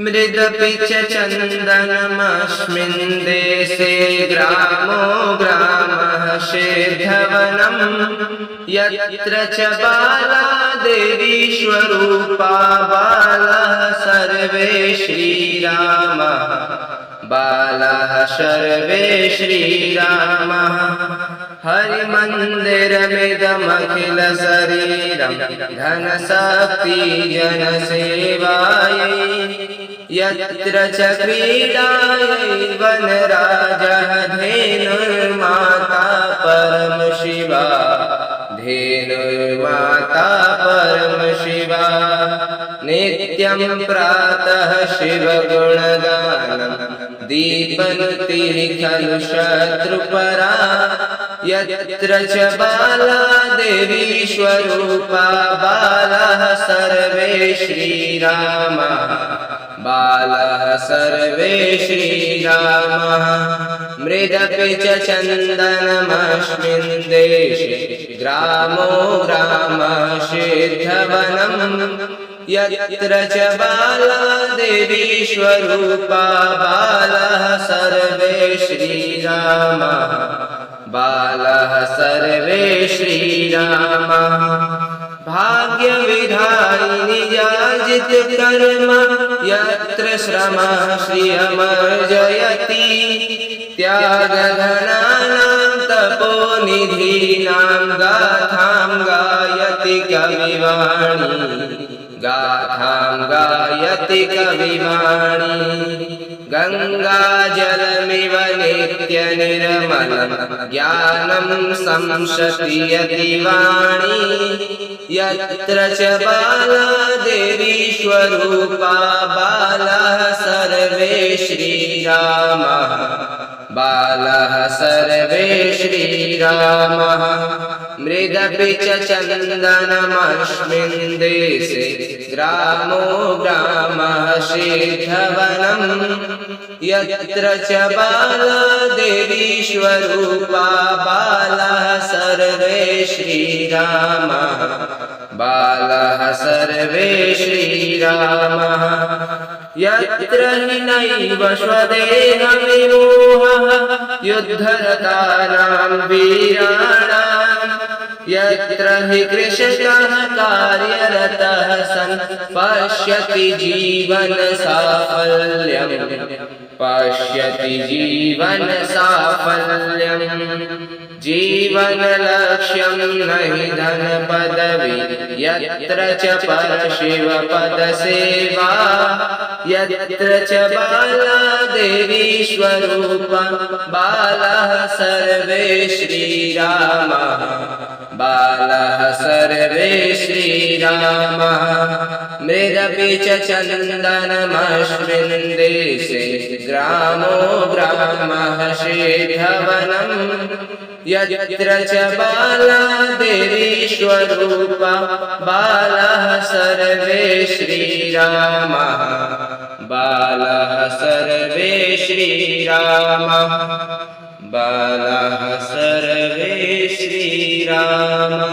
मृदपि च चन्दनमस्मिन् देशे ग्रामो ग्रामः शेर्धवनम् यत्र च बाला देवी स्वरूपा बालः सर्वे श्रीरामः बालः सर्वे श्रीरामः हरिमन्दिरमिदमखिल शरीरं धनशक्ति जनसेवायै यत्र च क्रीडायै वनराजः धेनुर्माता परमशिवा धेनुर्माता परमशिवा नित्यं प्रातः शिवगुणगानं दीपनुतिः खलु शत्रुपरा यत्र च बाला देवी स्वरूपा बालः सर्वे श्रीरामः बालः सर्वे श्रीरामः मृदपि च चन्दनमस्मिन् देशे ग्रामो ग्रामः शेर्धवनम् यत्र च बाला देवी स्वरूपा बालः सर्वे श्रीरामः बालः सर्वे श्रीरामः भाग्यविधायिनि याजित कर्म यत्र श्रमः श्रियमर्जयति त्यागधनानां तपोनिधीनां गाथां गायति कविवाणी गाथां गायति कविवाणी गंगाजलमिव नित्यनिर्मलं ज्ञानं संसति यति वाणी यत्र च बाला देवी स्वरूपा बालः सर्वे श्रीरामः बालः सर्वे श्रीरामः मृदपि च चन्दनमस्मिन् देशे ग्रामो ग्रामः शेर्धवनम् यत्र च बाला देवी स्वरूपा बालः सर्वे श्रीरामः बालः सर्वे श्रीरामः यत्र हि नैव स्वदेहविमोहः युद्धरतानां वीराणां यत्र हि कृषकः कार्यरतः सन् पश्यति जीवन साफल्यं पश्यति जीवन साफल्यं जीवन लक्ष्यं नहि धन पदवी यत्र च परशिव पद सेवा यत्र च बाला देवी स्वरूपा बालः सर्वे श्रीरामः बालः सर्वे श्रीरामः मृदपि च चन्दनमस्मिन् देशे ग्रामो ग्रामः शेर्धवनम् यत्र च बाला देवी स्वरूपा बालः सर्वे श्रीरामः बालः सर्वे श्रीरामः बालः सर्वे श्रीरामः।